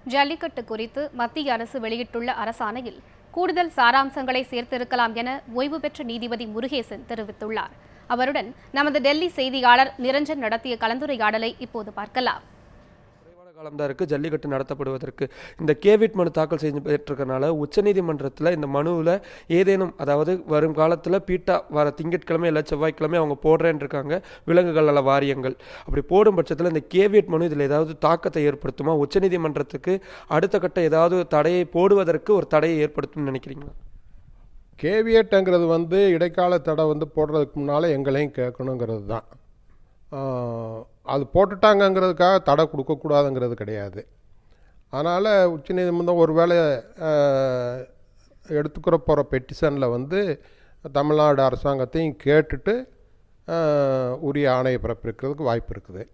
ஜல்லிக்கட்டு குறித்து மத்திய அரசு வெளியிட்டுள்ள அரசாணையில் கூடுதல் சாராம்சங்களை சேர்த்திருக்கலாம் என ஓய்வு பெற்ற நீதிபதி முருகேசன் தெரிவித்துள்ளார். அவருடன் நமது டெல்லி செய்தியாளர் நிரஞ்சன் நடத்திய கலந்துரையாடலை இப்போது பார்க்கலாம். காலம்தான் இருக்குது ஜல்லிக்கட்டு நடத்தப்படுவதற்கு. இந்த கேவிட் மனு தாக்கல் செய்து பெற்றிருக்கனால உச்சநீதிமன்றத்தில் இந்த மனுவில் ஏதேனும், அதாவது வரும் காலத்தில் பீட்டா வர திங்கட்கிழமை இல்லை செவ்வாய்க்கிழமை அவங்க போடுறேன்னு இருக்காங்க விலங்குகள் நல வாரியங்கள். அப்படி போடும் பட்சத்தில் இந்த கேவிட் மனு இதில் ஏதாவது தாக்கத்தை ஏற்படுத்துமா? உச்சநீதிமன்றத்துக்கு அடுத்த கட்ட ஏதாவது தடையை போடுவதற்கு ஒரு தடையை ஏற்படுத்தும்னு நினைக்கிறீங்களா? கேவியட்டுங்கிறது இடைக்கால தடை போடுறதுக்கு முன்னால் எங்களையும் கேட்கணுங்கிறது தான். அது போட்டுட்டாங்கங்கிறதுக்காக தடை கொடுக்கக்கூடாதுங்கிறது கிடையாது. அதனால் உச்சநீதிமன்றம் ஒரு வேளை எடுத்துக்கிற போகிற பெட்டிஷனில் தமிழ்நாடு அரசாங்கத்தையும் கேட்டுட்டு உரிய ஆணையை பிறப்பிக்கிறதுக்கு வாய்ப்பு இருக்குது.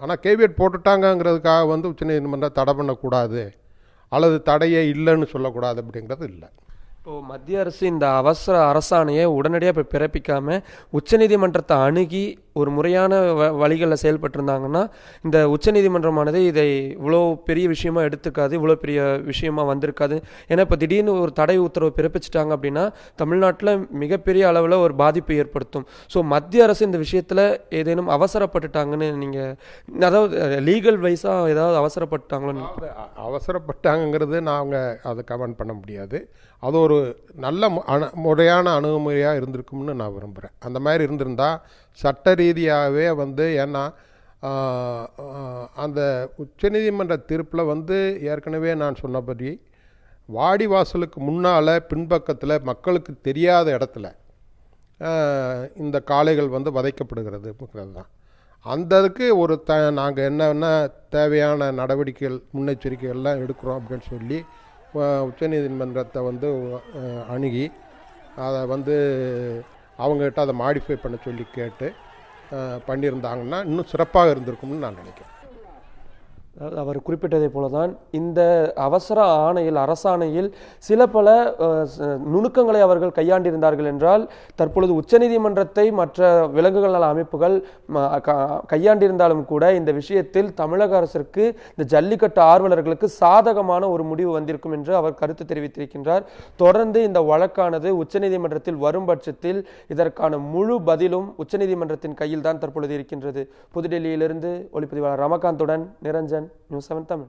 ஆனால் கேவியட் போட்டுட்டாங்கங்கிறதுக்காக உச்சநீதிமன்றம் தடை பண்ணக்கூடாது அல்லது தடையே இல்லைன்னு சொல்லக்கூடாது அப்படிங்கிறது இல்லை. இப்போது மத்திய அரசு இந்த அவசர அரசாணையை உடனடியாக இப்போ பிறப்பிக்காமல் உச்சநீதிமன்றத்தை அணுகி ஒரு முறையான வழிகளில் செயல்பட்டிருந்தாங்கன்னா இந்த உச்சநீதிமன்றமானது இதை இவ்வளோ பெரிய விஷயமா எடுத்துக்காது, இவ்வளோ பெரிய விஷயமா வந்திருக்காது. ஏன்னா இப்போ திடீர்னு ஒரு தடை உத்தரவு பிறப்பிச்சிட்டாங்க அப்படின்னா தமிழ்நாட்டில் மிகப்பெரிய அளவில் ஒரு பாதிப்பு ஏற்படுத்தும். ஸோ மத்திய அரசு இந்த விஷயத்தில் ஏதேனும் அவசரப்பட்டுட்டாங்கன்னு நீங்கள், அதாவது லீகல் வைஸாக ஏதாவது அவசரப்பட்டாங்களோ? அவசரப்பட்டாங்கிறது நாங்கள் அதை கமெண்ட் பண்ண முடியாது. அது ஒரு நல்ல முறையான அணுகுமுறையாக இருந்திருக்கும்னு நான் விரும்புகிறேன். அந்த மாதிரி இருந்திருந்தால் சட்ட ரீதியாகவே ஏன்னா அந்த உச்சநீதிமன்ற தீர்ப்பில் ஏற்கனவே நான் சொன்னபடி வாடிவாசலுக்கு முன்னால் பின்பக்கத்தில் மக்களுக்கு தெரியாத இடத்துல இந்த காளைகள் வதைக்கப்படுகிறது தான். அந்த இதுக்கு ஒரு நாங்கள் என்னென்ன தேவையான நடவடிக்கைகள் முன்னெச்சரிக்கைகள்லாம் எடுக்கிறோம் அப்படின்னு சொல்லி உச்சநீதிமன்றத்தை அணுகி அதை அவங்ககிட்ட அதை மாடிஃபை பண்ண சொல்லி கேட்டு பண்ணியிருந்தாங்கன்னா இன்னும் சிறப்பாக இருந்திருக்கும்னு நான் நினைக்கிறேன். அவர் குறிப்பிட்டதை போல தான் இந்த அவசர ஆணையில், அரசாணையில் சில பல நுணுக்கங்களை அவர்கள் கையாண்டிருந்தார்கள் என்றால் தற்பொழுது உச்சநீதிமன்றத்தை மற்ற விலங்குகள் நல அமைப்புகள் கையாண்டிருந்தாலும் கூட இந்த விஷயத்தில் தமிழக அரசிற்கு, இந்த ஜல்லிக்கட்டு ஆர்வலர்களுக்கு சாதகமான ஒரு முடிவு வந்திருக்கும் என்று அவர் கருத்து தெரிவித்திருக்கின்றார். தொடர்ந்து இந்த வழக்கானது உச்சநீதிமன்றத்தில் வரும் பட்சத்தில் இதற்கான முழு பதிலும் உச்சநீதிமன்றத்தின் கையில் தான் தற்பொழுது இருக்கின்றது. புதுடெல்லியிலிருந்து ஒளிப்பதிவாளர் ரமகாந்துடன் நிரஞ்சன், News 7 Tamil.